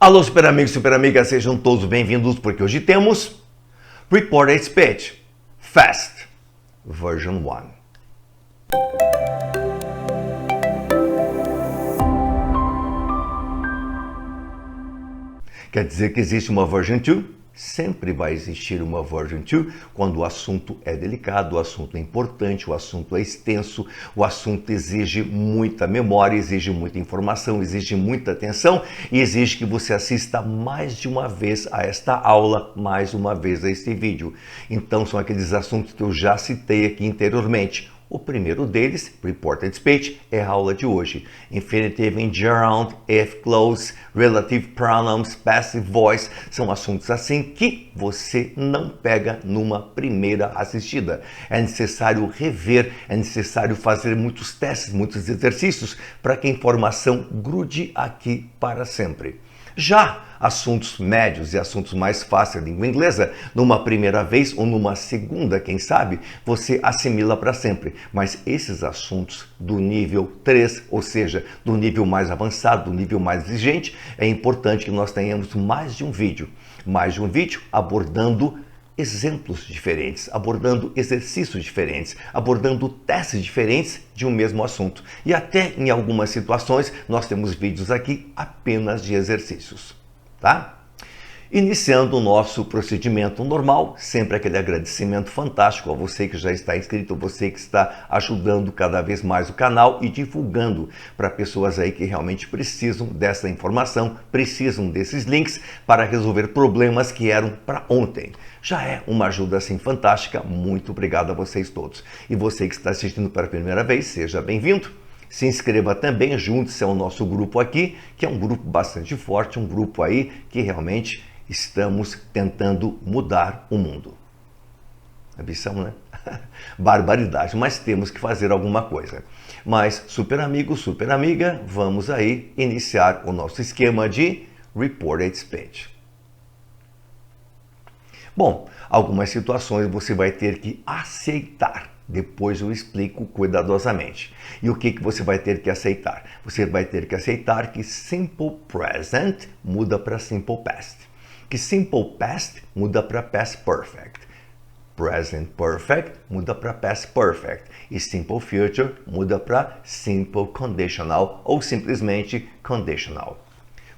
Alô, super amigos, super amigas, sejam todos bem-vindos, porque hoje temos Reported Speech Fast Version 1. Quer dizer que existe uma Version 2? Sempre vai existir uma Version 2 quando o assunto é delicado, o assunto é importante, o assunto é extenso, o assunto exige muita memória, exige muita informação, exige muita atenção e exige que você assista mais de uma vez a esta aula, mais uma vez a este vídeo. Então são aqueles assuntos que eu já citei aqui anteriormente. O primeiro deles, Reported Speech, é a aula de hoje. Infinitive in gerund, if close, relative pronouns, passive voice, são assuntos assim que você não pega numa primeira assistida. É necessário rever, é necessário fazer muitos testes, muitos exercícios para que a informação grude aqui para sempre. Já assuntos médios e assuntos mais fáceis de língua inglesa, numa primeira vez ou numa segunda, quem sabe, você assimila para sempre. Mas esses assuntos do nível 3, ou seja, do nível mais avançado, do nível mais exigente, é importante que nós tenhamos mais de um vídeo abordando exemplos diferentes, abordando exercícios diferentes, abordando testes diferentes de um mesmo assunto. E até em algumas situações nós temos vídeos aqui apenas de exercícios, tá? Iniciando o nosso procedimento normal, sempre aquele agradecimento fantástico a você que já está inscrito, você que está ajudando cada vez mais o canal e divulgando para pessoas aí que realmente precisam dessa informação, precisam desses links para resolver problemas que eram para ontem. Já é uma ajuda assim fantástica, muito obrigado a vocês todos. E você que está assistindo pela primeira vez, seja bem-vindo. Se inscreva também, junte-se ao nosso grupo aqui, que é um grupo bastante forte, um grupo aí que realmente estamos tentando mudar o mundo. Ambição, né? Barbaridade, mas temos que fazer alguma coisa. Mas, super amigo, super amiga, vamos aí iniciar o nosso esquema de Reported Speech. Bom, algumas situações você vai ter que aceitar. Depois eu explico cuidadosamente. E o que você vai ter que aceitar? Você vai ter que aceitar que Simple Present muda para Simple Past. Que Simple Past muda para Past Perfect. Present Perfect muda para Past Perfect. E Simple Future muda para Simple Conditional ou simplesmente Conditional.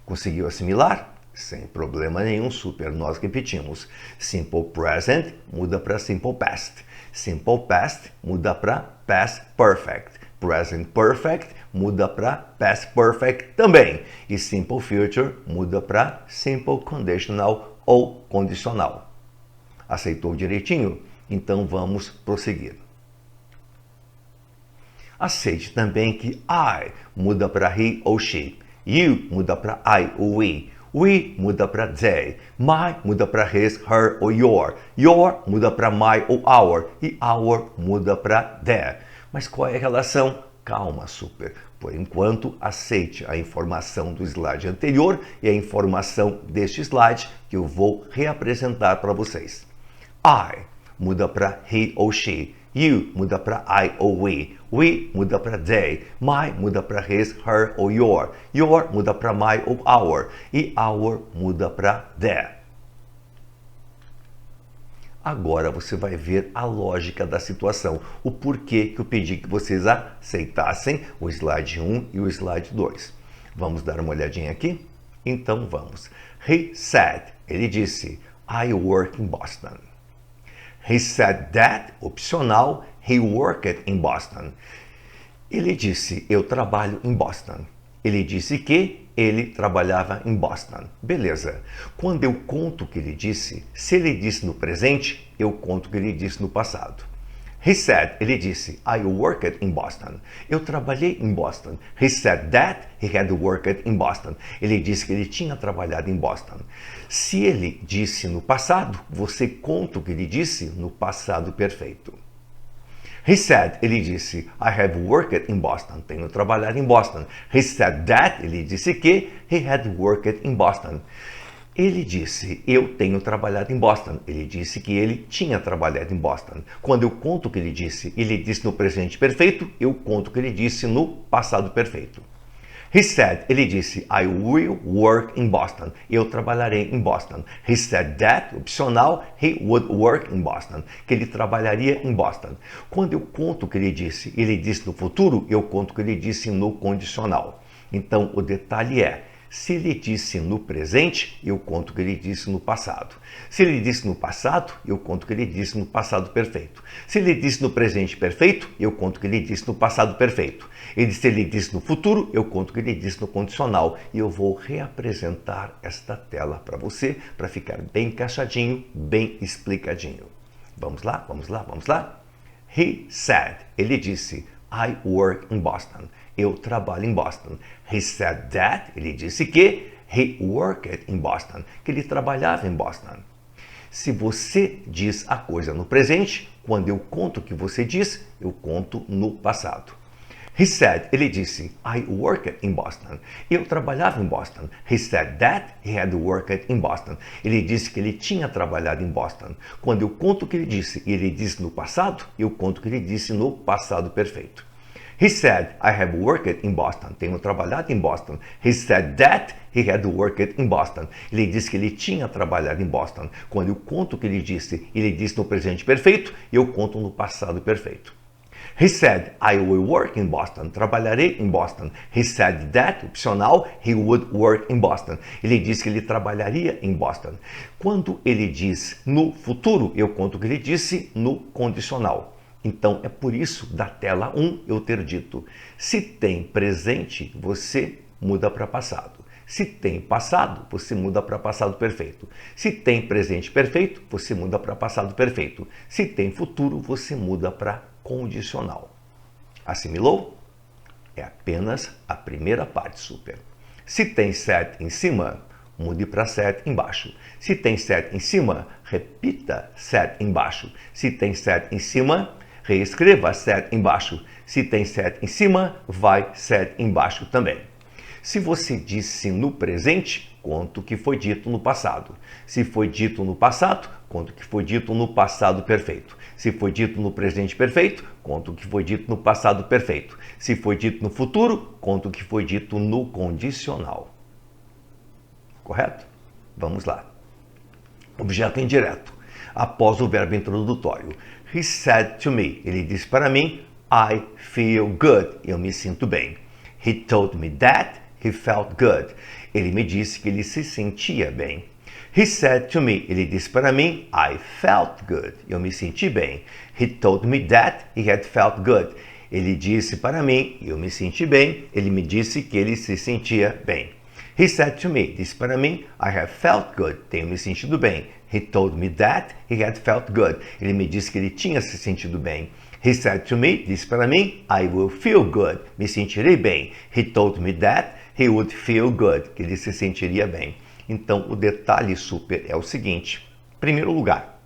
Conseguiu assimilar? Sem problema nenhum, super, nós repetimos. Simple Present muda para Simple Past. Simple Past muda para Past Perfect. Present Perfect muda para Past Perfect também. E Simple Future muda para Simple Conditional ou condicional. Aceitou direitinho? Então vamos prosseguir. Aceite também que I muda para he ou she. You muda para I ou we. We muda para they. My muda para his, her ou your. Your muda para my ou our. E our muda para their. Mas qual é a relação? Calma, super. Por enquanto, aceite a informação do slide anterior e a informação deste slide que eu vou reapresentar para vocês. I muda para he ou she. You muda para I ou we. We muda para they. My muda para his, her ou your. Your muda para my ou our. E our muda para their. Agora você vai ver a lógica da situação, o porquê que eu pedi que vocês aceitassem o slide 1 e o slide 2. Vamos dar uma olhadinha aqui? Então vamos. He said, ele disse, I work in Boston. He said that, opcional, he worked in Boston. Ele disse, eu trabalho em Boston. Ele disse que ele trabalhava em Boston. Beleza. Quando eu conto o que ele disse, se ele disse no presente, eu conto o que ele disse no passado. He said, ele disse, I worked in Boston. Eu trabalhei em Boston. He said that he had worked in Boston. Ele disse que ele tinha trabalhado em Boston. Se ele disse no passado, você conta o que ele disse no passado perfeito. He said, ele disse, I have worked in Boston. Tenho trabalhado em Boston. He said that, ele disse que he had worked in Boston. Ele disse, eu tenho trabalhado em Boston. Ele disse que ele tinha trabalhado em Boston. Quando eu conto o que ele disse no presente perfeito, eu conto o que ele disse no passado perfeito. He said, ele disse, I will work in Boston. Eu trabalharei em Boston. He said that, opcional, he would work in Boston. Que ele trabalharia em Boston. Quando eu conto o que ele disse no futuro, eu conto o que ele disse no condicional. Então, o detalhe é, se ele disse no presente, eu conto o que ele disse no passado. Se ele disse no passado, eu conto o que ele disse no passado perfeito. Se ele disse no presente perfeito, eu conto o que ele disse no passado perfeito. Se ele disse no futuro, eu conto o que ele disse no condicional. E eu vou reapresentar esta tela para você, para ficar bem encaixadinho, bem explicadinho. Vamos lá, vamos lá, vamos lá? He said, ele disse, I work in Boston. Eu trabalho em Boston. He said that, ele disse que he worked in Boston, que ele trabalhava em Boston. Se você diz a coisa no presente, quando eu conto o que você diz, eu conto no passado. He said, ele disse, I worked in Boston. Eu trabalhava em Boston. He said that he had worked in Boston. Ele disse que ele tinha trabalhado em Boston. Quando eu conto o que ele disse e ele disse no passado, eu conto o que ele disse no passado perfeito. He said, I have worked in Boston. Tenho trabalhado em Boston. He said that he had worked in Boston. Ele disse que ele tinha trabalhado em Boston. Quando eu conto o que ele disse no presente perfeito, eu conto no passado perfeito. He said, I will work in Boston. Trabalharei em Boston. He said that, opcional, he would work in Boston. Ele disse que ele trabalharia em Boston. Quando ele diz no futuro, eu conto o que ele disse no condicional. Então, é por isso, da tela 1, eu ter dito, se tem presente, você muda para passado. Se tem passado, você muda para passado perfeito. Se tem presente perfeito, você muda para passado perfeito. Se tem futuro, você muda para condicional. Assimilou? É apenas a primeira parte super. Se tem said em cima, mude para said embaixo. Se tem said em cima, repita said embaixo. Se tem said em cima, reescreva said embaixo. Se tem said em cima, vai said embaixo também. Se você disse no presente, conta o que foi dito no passado. Se foi dito no passado, conta o que foi dito no passado perfeito. Se foi dito no presente perfeito, conta o que foi dito no passado perfeito. Se foi dito no futuro, conta o que foi dito no condicional. Correto? Vamos lá. Objeto indireto. Após o verbo introdutório. He said to me. Ele disse para mim, I feel good. Eu me sinto bem. He told me that he felt good. Ele me disse que ele se sentia bem. He said to me. Ele disse para mim, I felt good. Eu me senti bem. He told me that he had felt good. Ele disse para mim, eu me senti bem. Ele me disse que ele se sentia bem. He said to me, disse para mim, I have felt good, tenho me sentido bem. He told me that he had felt good. Ele me disse que ele tinha se sentido bem. He said to me, disse para mim, I will feel good, me sentirei bem. He told me that he would feel good, que ele se sentiria bem. Então, o detalhe super é o seguinte. Em primeiro lugar,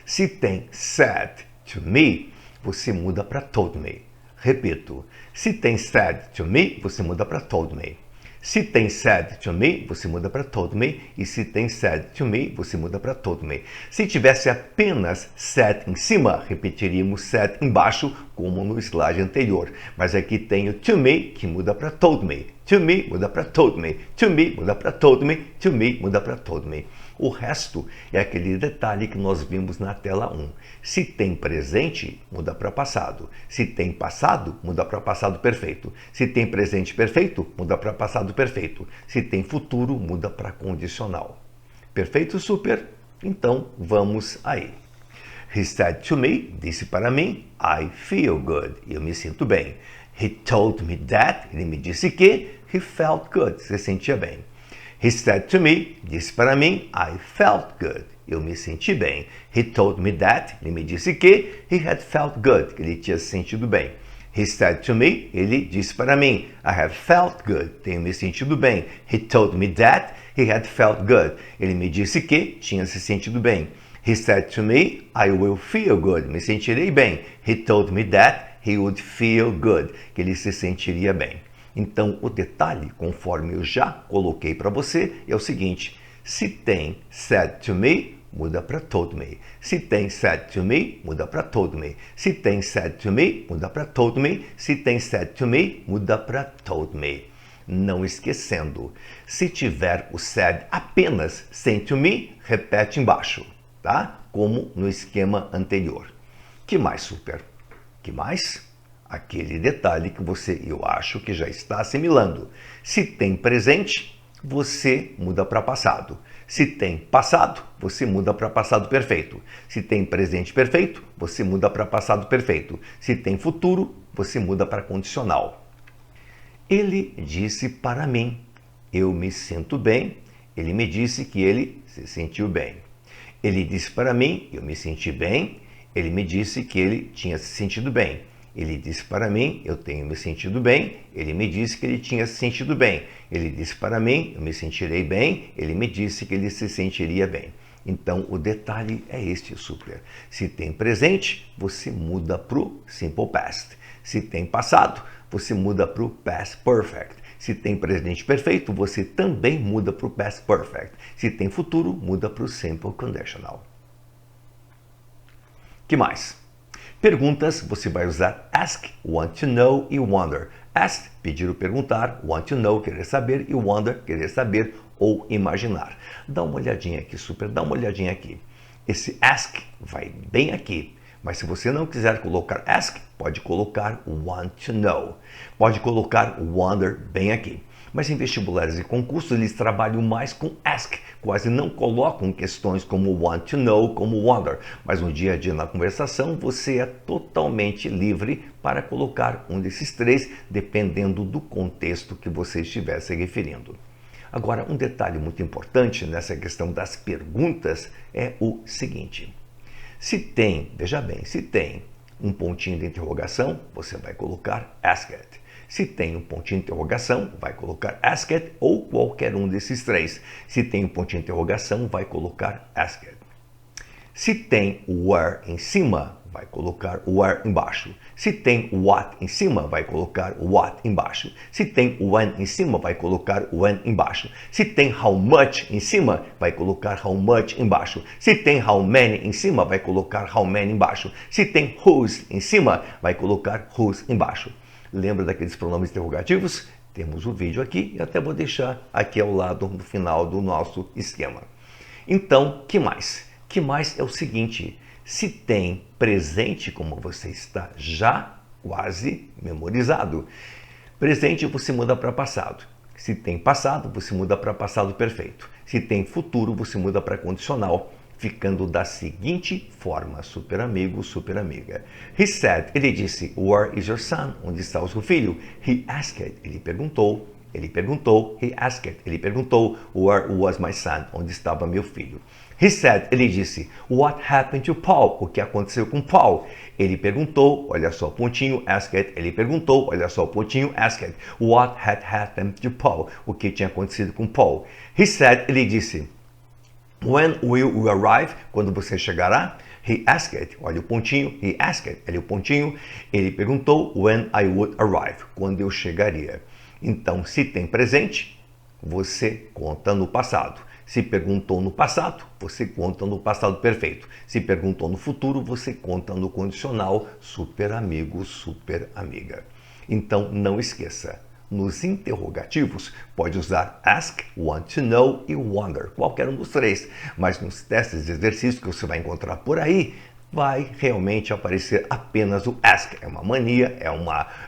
se tem said to me, você muda para told me. Repito, se tem said to me, você muda para told me. Se tem said to me, você muda para told me. E se tem said to me, você muda para told me. Se tivesse apenas said em cima, repetiríamos said embaixo, como no slide anterior. Mas aqui tem o to me, que muda para told me. To me muda para told me. To me muda para told me. To me muda para told me. O resto é aquele detalhe que nós vimos na tela 1. Se tem presente, muda para passado. Se tem passado, muda para passado perfeito. Se tem presente perfeito, muda para passado perfeito. Se tem futuro, muda para condicional. Perfeito, super? Então, vamos aí. He said to me, disse para mim, I feel good, eu me sinto bem. He told me that, ele me disse que, he felt good, se sentia bem. He said to me, disse para mim, I felt good, eu me senti bem. He told me that, ele me disse que, he had felt good, que ele tinha se sentido bem. He said to me, ele disse para mim, I have felt good, tenho me sentido bem. He told me that, he had felt good, ele me disse que tinha se sentido bem. He said to me, I will feel good, me sentirei bem. He told me that he would feel good, que ele se sentiria bem. Então, o detalhe, conforme eu já coloquei para você, é o seguinte. Se tem said to me, muda para told me. Se tem said to me, muda para told me. Se tem said to me, muda para told me. Se tem said to me, muda para told me. Não esquecendo, se tiver o said apenas sem to me, repete embaixo, tá? Como no esquema anterior. Que mais, super? Que mais? Aquele detalhe que eu acho que já está assimilando. Se tem presente, você muda para passado. Se tem passado, você muda para passado perfeito. Se tem presente perfeito, você muda para passado perfeito. Se tem futuro, você muda para condicional. Ele disse para mim, eu me sinto bem. Ele me disse que ele se sentiu bem. Ele disse para mim, eu me senti bem. Ele me disse que ele tinha se sentido bem. Ele disse para mim, eu tenho me sentido bem. Ele me disse que ele tinha se sentido bem. Ele disse para mim, eu me sentirei bem. Ele me disse que ele se sentiria bem. Então, o detalhe é este, super. Se tem presente, você muda para o simple past. Se tem passado, você muda para o past perfect. Se tem presente perfeito, você também muda para o past perfect. Se tem futuro, muda para o simple conditional. Que mais? Perguntas, você vai usar ask, want to know e wonder. Ask, pedir ou perguntar, want to know, querer saber, e wonder, querer saber ou imaginar. Dá uma olhadinha aqui, super, dá uma olhadinha aqui. Esse ask vai bem aqui, mas se você não quiser colocar ask, pode colocar want to know. Pode colocar wonder bem aqui. Mas em vestibulares e concursos eles trabalham mais com ask, quase não colocam questões como want to know, como wonder. Mas no dia a dia na conversação você é totalmente livre para colocar um desses três, dependendo do contexto que você estiver se referindo. Agora, um detalhe muito importante nessa questão das perguntas é o seguinte. Se tem, veja bem, se tem um pontinho de interrogação, você vai colocar asked. Se tem um pontinho de interrogação, vai colocar asked ou qualquer um desses três. Se tem um pontinho de interrogação, vai colocar asked. Se tem o where em cima, vai colocar o where embaixo. Se tem o what em cima, vai colocar o what embaixo. Se tem o when em cima, vai colocar o when embaixo. Se tem how much em cima, vai colocar how much embaixo. Se tem how many em cima, vai colocar how many embaixo. Se tem whose em cima, vai colocar whose embaixo. Lembra daqueles pronomes interrogativos? Temos o vídeo aqui e até vou deixar aqui ao lado no final do nosso esquema. Então, que mais? Que mais é o seguinte, se tem presente, como você está já quase memorizado, presente você muda para passado. Se tem passado, você muda para passado perfeito. Se tem futuro, você muda para condicional, ficando da seguinte forma, super amigo, super amiga. He said, ele disse, where is your son? Onde está o seu filho? He asked, ele perguntou, he asked, ele perguntou, where was my son? Onde estava meu filho? He said, ele disse, what happened to Paul? O que aconteceu com Paul? Ele perguntou, olha só o pontinho, asked, ele perguntou, olha só o pontinho, asked, what had happened to Paul? O que tinha acontecido com Paul? He said, ele disse, when will you arrive? Quando você chegará? He asked, olha o pontinho, he asked, olha o pontinho, ele perguntou, when I would arrive? Quando eu chegaria? Então, se tem presente, você conta no passado. Se perguntou no passado, você conta no passado perfeito. Se perguntou no futuro, você conta no condicional, super amigo, super amiga. Então, não esqueça. Nos interrogativos, pode usar ask, want to know e wonder, qualquer um dos três. Mas nos testes de exercício que você vai encontrar por aí, vai realmente aparecer apenas o ask. É uma mania, é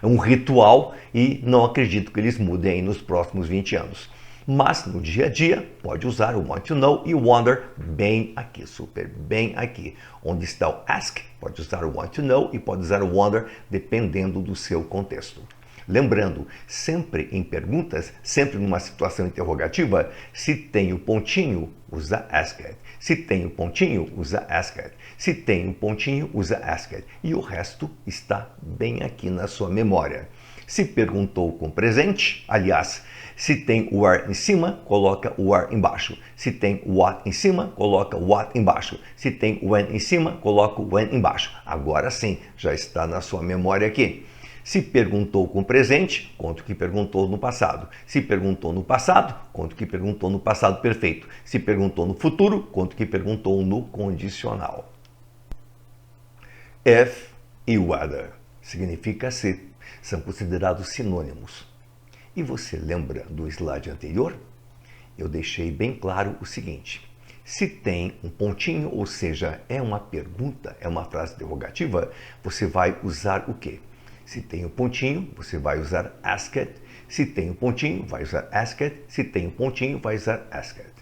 um ritual e não acredito que eles mudem nos próximos 20 anos. Mas no dia a dia, pode usar o want to know e o wonder bem aqui, super bem aqui. Onde está o ask, pode usar o want to know e pode usar o wonder, dependendo do seu contexto. Lembrando, sempre em perguntas, sempre numa situação interrogativa, se tem o pontinho, usa asked. Se tem o pontinho, usa asked. Se tem o pontinho, usa asked. E o resto está bem aqui na sua memória. Se perguntou com presente, aliás, se tem o where em cima, coloca o where embaixo. Se tem o what em cima, coloca o what embaixo. Se tem o when em cima, coloca o when embaixo. Agora sim, já está na sua memória aqui. Se perguntou com presente, conta o que perguntou no passado. Se perguntou no passado, conta o que perguntou no passado perfeito. Se perguntou no futuro, conta o que perguntou no condicional. If e whether significa se, são considerados sinônimos. E você lembra do slide anterior? Eu deixei bem claro o seguinte: se tem um pontinho, ou seja, é uma pergunta, é uma frase interrogativa, você vai usar o quê? Se tem um pontinho, você vai usar asked. Se tem um pontinho, vai usar asked. Se tem um pontinho, vai usar asked.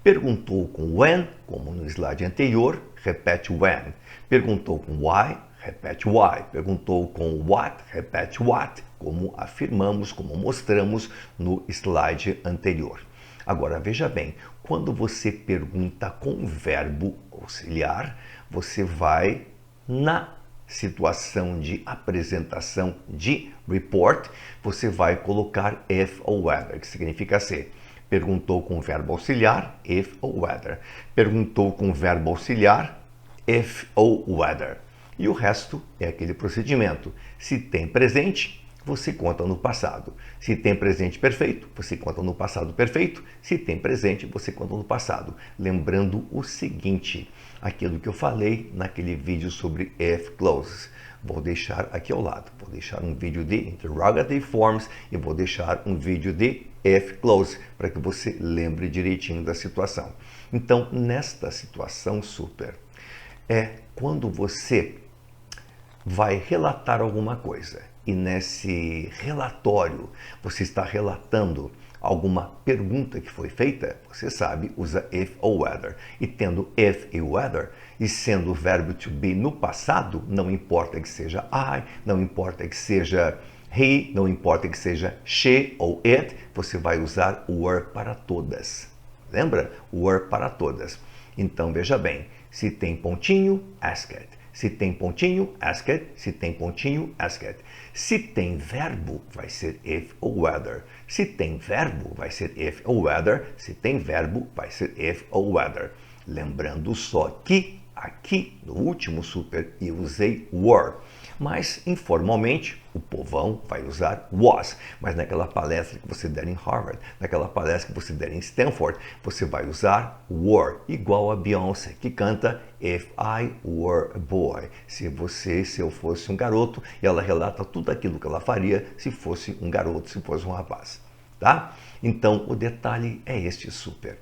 Perguntou com when, como no slide anterior, repete when. Perguntou com why, repete why. Perguntou com what, repete what, como afirmamos, como mostramos no slide anterior. Agora, veja bem, quando você pergunta com verbo auxiliar, você vai na situação de apresentação de report, você vai colocar if ou whether, que significa ser. Perguntou com verbo auxiliar, if ou whether. Perguntou com verbo auxiliar, if ou whether. E o resto é aquele procedimento. Se tem presente, você conta no passado. Se tem presente perfeito, você conta no passado perfeito. Se tem presente, você conta no passado. Lembrando o seguinte, aquilo que eu falei naquele vídeo sobre if clauses. Vou deixar aqui ao lado. Vou deixar um vídeo de interrogative forms e vou deixar um vídeo de if clause para que você lembre direitinho da situação. Então, nesta situação super, é quando você vai relatar alguma coisa e nesse relatório você está relatando alguma pergunta que foi feita, você sabe, usa if ou whether. E tendo if e whether, e sendo o verbo to be no passado, não importa que seja I, não importa que seja he, não importa que seja she ou it, você vai usar were para todas. Lembra? Were para todas. Então, veja bem, se tem pontinho, asked. Se tem pontinho, asked. Se tem pontinho, asked. Se tem verbo, vai ser if ou whether. Se tem verbo, vai ser if ou whether. Se tem verbo, vai ser if ou whether. Lembrando só que aqui no último super eu usei were. Mas informalmente o povão vai usar was. Mas naquela palestra que você der em Harvard, naquela palestra que você der em Stanford, você vai usar were, igual a Beyoncé, que canta If I Were a Boy. Se eu fosse um garoto, e ela relata tudo aquilo que ela faria se fosse um garoto, se fosse um rapaz. Tá? Então o detalhe é este super.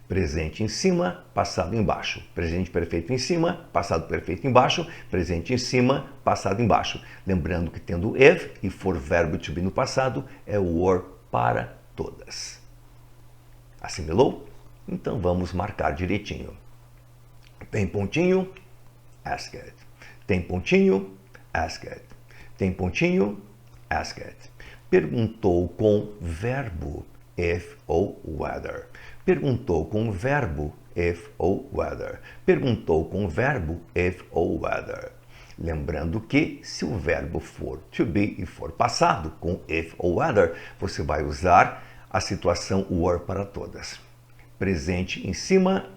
Presente em cima, passado embaixo. Presente perfeito em cima, passado perfeito embaixo. Presente em cima, passado embaixo. Lembrando que tendo if e for verbo to be no passado, é o were para todas. Assimilou? Então vamos marcar direitinho. Tem pontinho? Asked. Tem pontinho? Asked. Tem pontinho? Asked. Perguntou com verbo if ou whether. Perguntou com verbo if ou whether. Perguntou com verbo if ou whether. Lembrando que se o verbo for to be e for passado com if ou whether, você vai usar a situação were para todas. Presente em cima,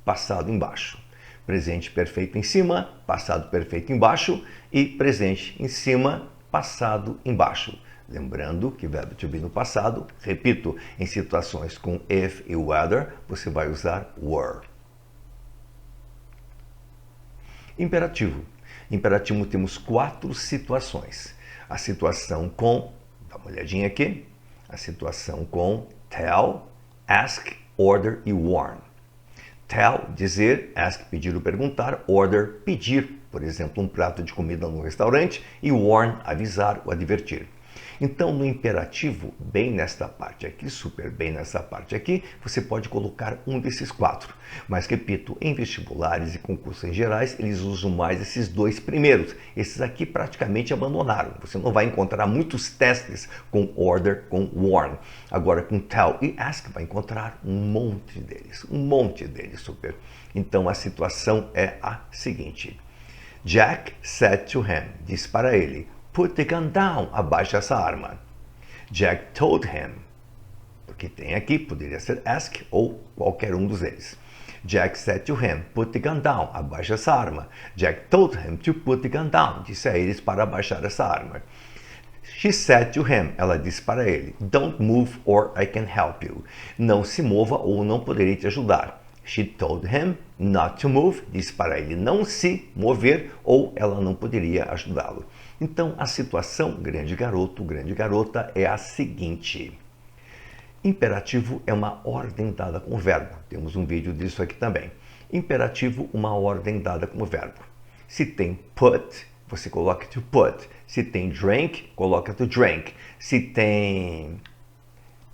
passado embaixo. Presente perfeito em cima, passado perfeito embaixo e presente em cima, passado embaixo. Lembrando que verbo to be no passado, repito, em situações com if e whether, você vai usar were. Imperativo. Imperativo temos 4 situações. A situação com, dá uma olhadinha aqui, a situação com tell, ask, order e warn. Tell, dizer, ask, pedir ou perguntar, order, pedir, por exemplo, um prato de comida no restaurante, e warn, avisar ou advertir. Então, no imperativo, bem nesta parte aqui, super bem nessa parte aqui, você pode colocar um desses 4. Mas, repito, em vestibulares e concursos em gerais, eles usam mais esses 2 primeiros. Esses aqui praticamente abandonaram. Você não vai encontrar muitos testes com order, com warn. Agora, com tell e ask, vai encontrar um monte deles, super. Então, a situação é a seguinte. Jack said to him, disse para ele, put the gun down, abaixa essa arma. Jack told him, porque tem aqui, poderia ser ask ou qualquer um dos eles. Jack said to him, put the gun down, abaixa essa arma. Jack told him to put the gun down, disse a eles para abaixar essa arma. She said to him, ela disse para ele, don't move or I can help you. Não se mova ou não poderei te ajudar. She told him not to move, disse para ele não se mover ou ela não poderia ajudá-lo. Então a situação, grande garoto, grande garota, é a seguinte. Imperativo é uma ordem dada com o verbo. Temos um vídeo disso aqui também. Imperativo, uma ordem dada com o verbo. Se tem put, você coloca to put. Se tem drink, coloca to drink. Se tem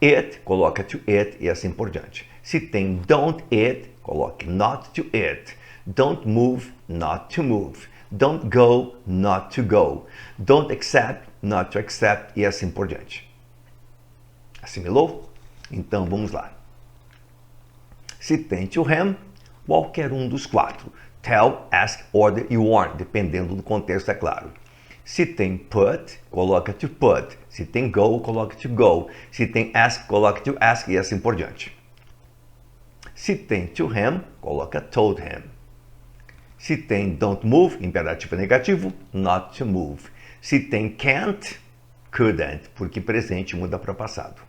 eat, coloca to eat e assim por diante. Se tem don't eat, coloque not to eat. Don't move, not to move. Don't go, not to go. Don't accept, not to accept e assim por diante. Assimilou? Então vamos lá. Se tem to him, qualquer um dos quatro. Tell, ask, order e warn, dependendo do contexto, é claro. Se tem put, coloca to put. Se tem go, coloca to go. Se tem ask, coloca to ask e assim por diante. Se tem to him, coloca told him. Se tem don't move, imperativo negativo, not to move. Se tem can't, couldn't, porque presente muda para passado.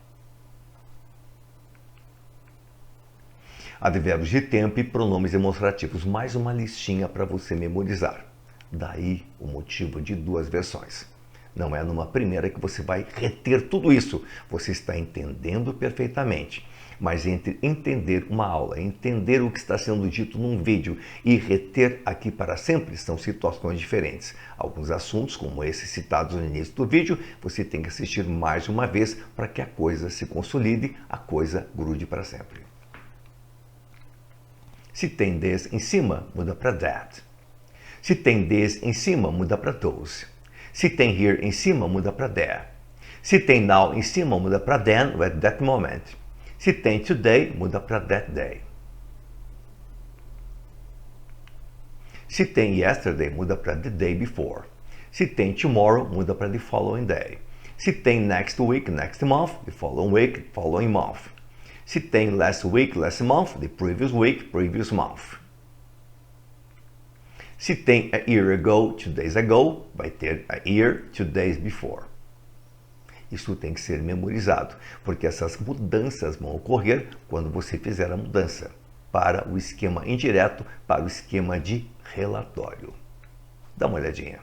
Advérbios de tempo e pronomes demonstrativos. Mais uma listinha para você memorizar. Daí o motivo de duas versões. Não é numa primeira que você vai reter tudo isso. Você está entendendo perfeitamente. Mas entre entender uma aula, entender o que está sendo dito num vídeo e reter aqui para sempre são situações diferentes. Alguns assuntos, como esses citados no início do vídeo, você tem que assistir mais uma vez para que a coisa se consolide, a coisa grude para sempre. Se tem this em cima, muda para that. Se tem this em cima, muda para those. Se tem here em cima, muda para there. Se tem now em cima, muda para then, or at that moment. Se tem today, muda para that day. Se tem yesterday, muda para the day before. Se tem tomorrow, muda para the following day. Se tem next week, next month, the following week, following month. Se tem last week, last month, the previous week, previous month. Se tem a year ago, 2 days ago, vai ter a year, 2 days before. Isso tem que ser memorizado, porque essas mudanças vão ocorrer quando você fizer a mudança para o esquema indireto, para o esquema de relatório. Dá uma olhadinha.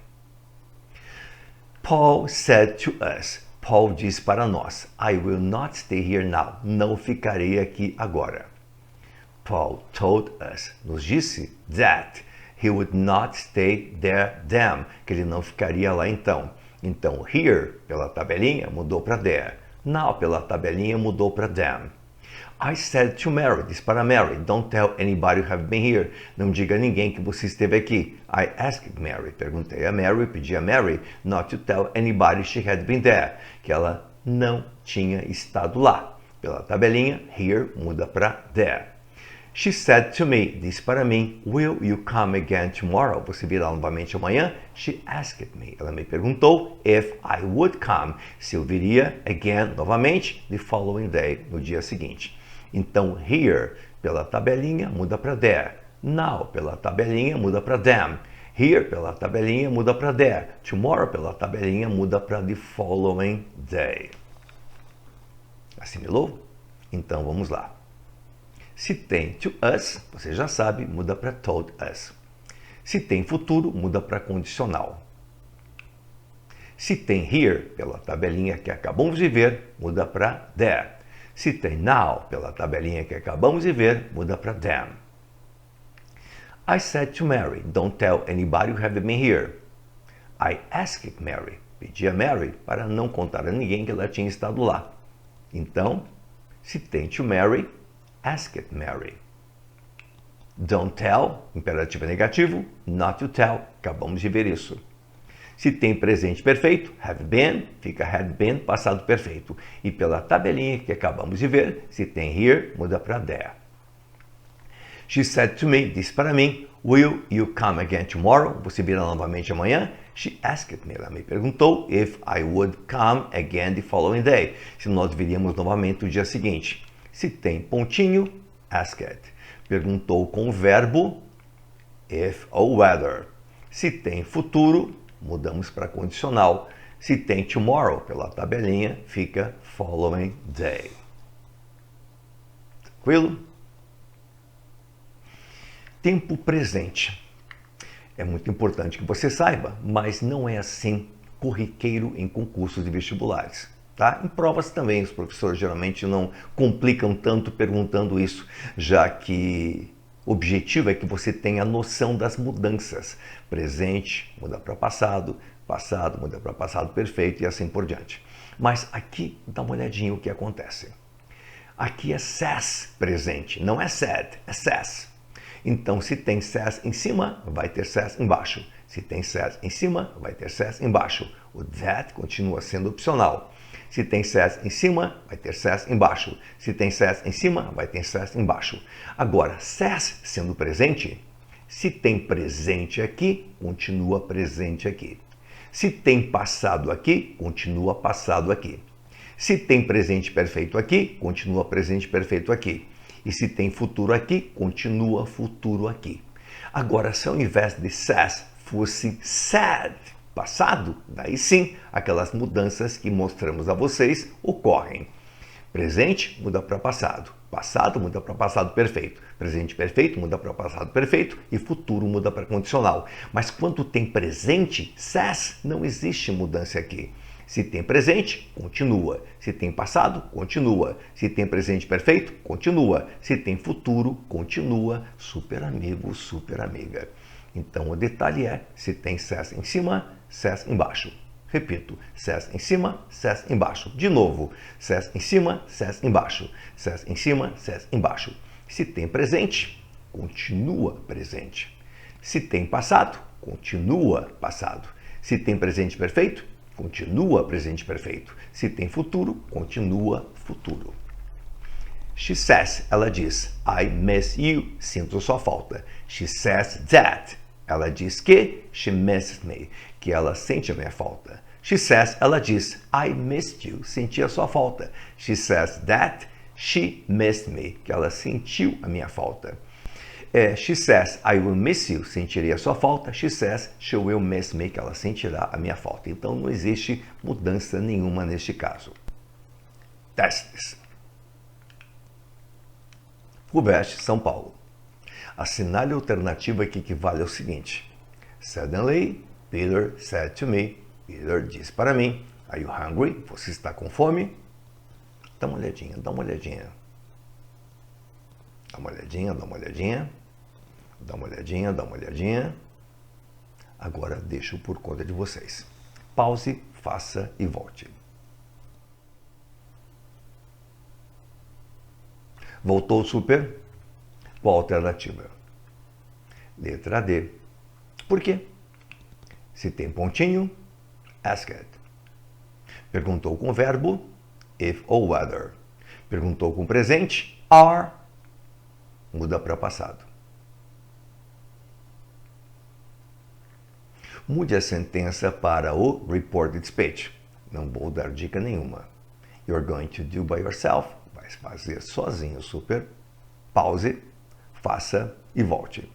Paul said to us. Paul diz para nós, I will not stay here now. Não ficarei aqui agora. Paul told us, nos disse, that he would not stay there then, que ele não ficaria lá então. Então, here, pela tabelinha, mudou para there. Now, pela tabelinha, mudou para then. I said to Mary, diz para Mary, don't tell anybody you have been here. Não diga a ninguém que você esteve aqui. I asked Mary, perguntei a Mary, pedi a Mary, not to tell anybody she had been there, que ela não tinha estado lá. Pela tabelinha, here muda para there. She said to me, disse para mim, will you come again tomorrow? Você virá novamente amanhã? She asked me, ela me perguntou if I would come, se eu viria again, novamente, the following day, no dia seguinte. Então, here, pela tabelinha, muda para there. Now, pela tabelinha, muda para them. Here, pela tabelinha, muda para there. Tomorrow, pela tabelinha, muda para the following day. Assimilou? Então, vamos lá. Se tem to us, você já sabe, muda para told us. Se tem futuro, muda para condicional. Se tem here, pela tabelinha que acabamos de ver, muda para there. Se tem now, pela tabelinha que acabamos de ver, muda para them. I said to Mary, don't tell anybody you have been here. I asked Mary, pedi a Mary para não contar a ninguém que ela tinha estado lá. Então, se tem to Mary, asked Mary. Don't tell, imperativo negativo, not to tell, acabamos de ver isso. Se tem presente perfeito, have been, fica had been, passado perfeito. E pela tabelinha que acabamos de ver, se tem here, muda para there. She said to me, disse para mim, will you come again tomorrow? Você virá novamente amanhã? She asked me, ela me perguntou, if I would come again the following day. Se nós viríamos novamente no dia seguinte. Se tem pontinho, asked. Perguntou com o verbo if ou whether. Se tem futuro, mudamos para condicional. Se tem tomorrow, pela tabelinha, fica following day. Tranquilo? Tempo presente. É muito importante que você saiba, mas não é assim corriqueiro em concursos e vestibulares. Tá? Em provas também, os professores geralmente não complicam tanto perguntando isso, já que o objetivo é que você tenha a noção das mudanças. Presente muda para passado, passado muda para passado perfeito e assim por diante. Mas aqui, dá uma olhadinha o que acontece. Aqui é says presente, não é said, é says. Então, se tem says em cima, vai ter says embaixo. Se tem says em cima, vai ter says embaixo. O that continua sendo opcional. Se tem says em cima, vai ter says embaixo. Se tem says em cima, vai ter says embaixo. Agora, says sendo presente, se tem presente aqui, continua presente aqui. Se tem passado aqui, continua passado aqui. Se tem presente perfeito aqui, continua presente perfeito aqui. E se tem futuro aqui, continua futuro aqui. Agora, se ao invés de says fosse said, passado, daí sim, aquelas mudanças que mostramos a vocês ocorrem. Presente muda para passado, passado muda para passado perfeito, presente perfeito muda para passado perfeito e futuro muda para condicional. Mas quando tem presente, says, não existe mudança aqui. Se tem presente, continua. Se tem passado, continua. Se tem presente perfeito, continua. Se tem futuro, continua. Super amigo, super amiga. Então o detalhe é, se tem says em cima, says embaixo. Repito, says em cima, says embaixo. De novo, says em cima, says embaixo. Says em cima, says embaixo. Se tem presente, continua presente. Se tem passado, continua passado. Se tem presente perfeito, continua presente perfeito. Se tem futuro, continua futuro. She says, ela diz, I miss you, sinto sua falta. She says that, ela diz que, she misses me, que ela sente a minha falta. She says, ela diz, I missed you, senti a sua falta. She says that, she missed me, que ela sentiu a minha falta. She says, I will miss you, sentirei a sua falta. She says, she will miss me, que ela sentirá a minha falta. Então não existe mudança nenhuma neste caso. Testes. FUVEST São Paulo. Assinale a alternativa que equivale ao seguinte. Suddenly, Peter said to me, Peter disse para mim, are you hungry? Você está com fome? Dá uma olhadinha, dá uma olhadinha. Dá uma olhadinha, dá uma olhadinha. Dá uma olhadinha, dá uma olhadinha. Agora deixo por conta de vocês. Pause, faça e volte. Voltou super? Qual a alternativa? Letra D. Por quê? Se tem pontinho, asked. Perguntou com o verbo if ou whether. Perguntou com presente, are. Muda para passado. Mude a sentença para o reported speech. Não vou dar dica nenhuma. You're going to do by yourself. Vai fazer sozinho, super. Pause, faça e volte.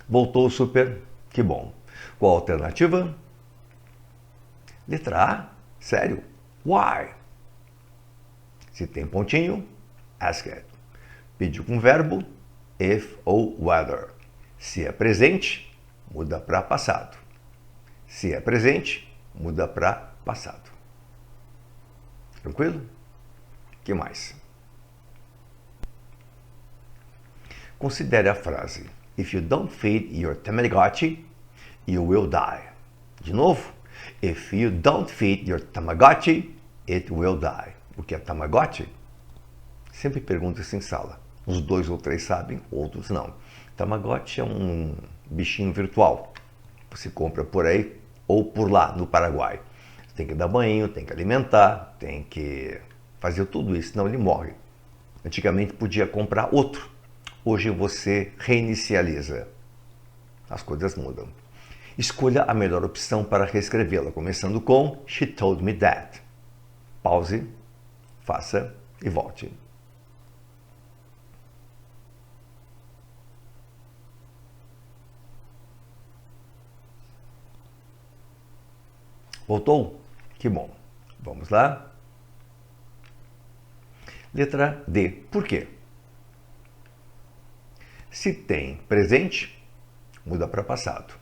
Voltou, super. Que bom. Qual a alternativa? Letra A. Sério? Why? Se tem pontinho, asked. Pediu com verbo, if ou whether. Se é presente, muda para passado. Se é presente, muda para passado. Tranquilo? O que mais? Considere a frase. If you don't feed your Tamagotchi, you will die. De novo. If you don't feed your Tamagotchi, it will die. O que é Tamagotchi? Sempre pergunta isso em sala. Uns 2 ou 3 sabem, outros não. Tamagotchi é um bichinho virtual. Você compra por aí ou por lá, no Paraguai. Você tem que dar banho, tem que alimentar, tem que fazer tudo isso, senão ele morre. Antigamente podia comprar outro. Hoje você reinicializa. As coisas mudam. Escolha a melhor opção para reescrevê-la, começando com She told me that. Pause, faça e volte. Voltou? Que bom. Vamos lá. Letra D. Por quê? Se tem presente, muda para passado.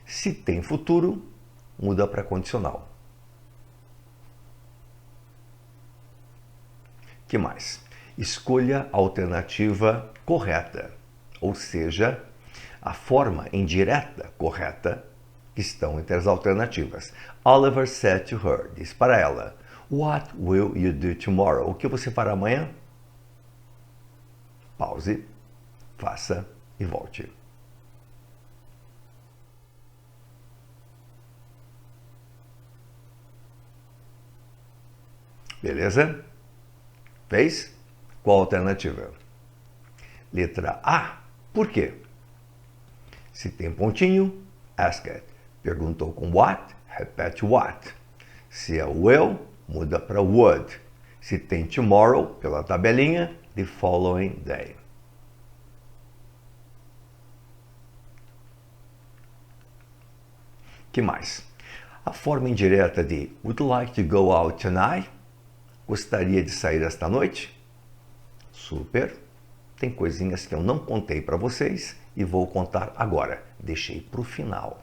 Se tem futuro, muda para condicional. Que mais? Escolha a alternativa correta, ou seja, a forma indireta correta que estão entre as alternativas. Oliver said to her, disse para ela, What will you do tomorrow? O que você fará amanhã? Pause, faça e volte. Beleza? Fez? Qual a alternativa? Letra A. Por quê? Se tem pontinho, ask it. Perguntou com what, repete what. Se é will, muda para would. Se tem tomorrow, pela tabelinha, the following day. Que mais? A forma indireta de would like to go out tonight? Gostaria de sair esta noite? Super. Tem coisinhas que eu não contei para vocês e vou contar agora. Deixei para o final.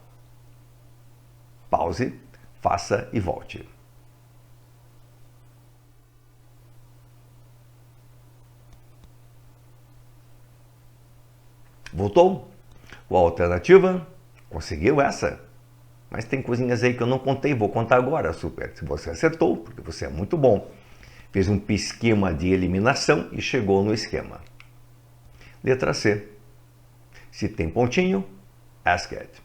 Pause, faça e volte. Voltou? Qual a alternativa? Conseguiu essa? Mas tem coisinhas aí que eu não contei, vou contar agora, super. Se você acertou, porque você é muito bom. Fez um esquema de eliminação e chegou no esquema. Letra C. Se tem pontinho, ask it.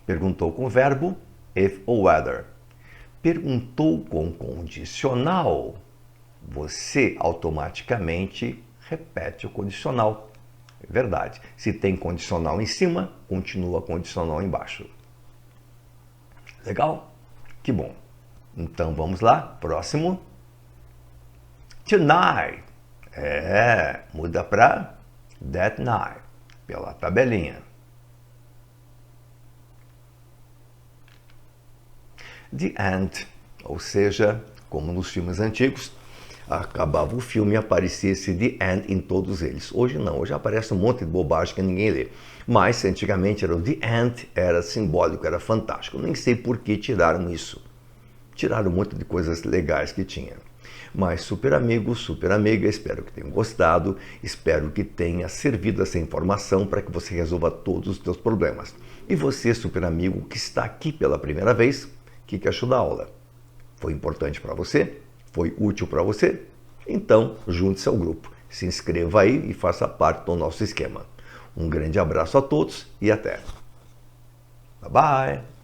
Perguntou com o verbo if ou whether. Perguntou com condicional. Você automaticamente repete o condicional. É verdade. Se tem condicional em cima, continua condicional embaixo. Legal? Que bom. Então vamos lá. Próximo. Tonight. Muda para that night. Pela tabelinha. The end. Ou seja, como nos filmes antigos, acabava o filme e aparecia esse The End em todos eles. Hoje não, hoje aparece um monte de bobagem que ninguém lê. Mas antigamente era o The End, era simbólico, era fantástico. Nem sei por que tiraram isso. Tiraram um monte de coisas legais que tinha. Mas super amigo, super amiga, espero que tenham gostado, espero que tenha servido essa informação para que você resolva todos os seus problemas. E você, super amigo, que está aqui pela primeira vez, o que achou da aula? Foi importante para você? Foi útil para você? Então, junte-se ao grupo, se inscreva aí e faça parte do nosso esquema. Um grande abraço a todos e até! Bye bye!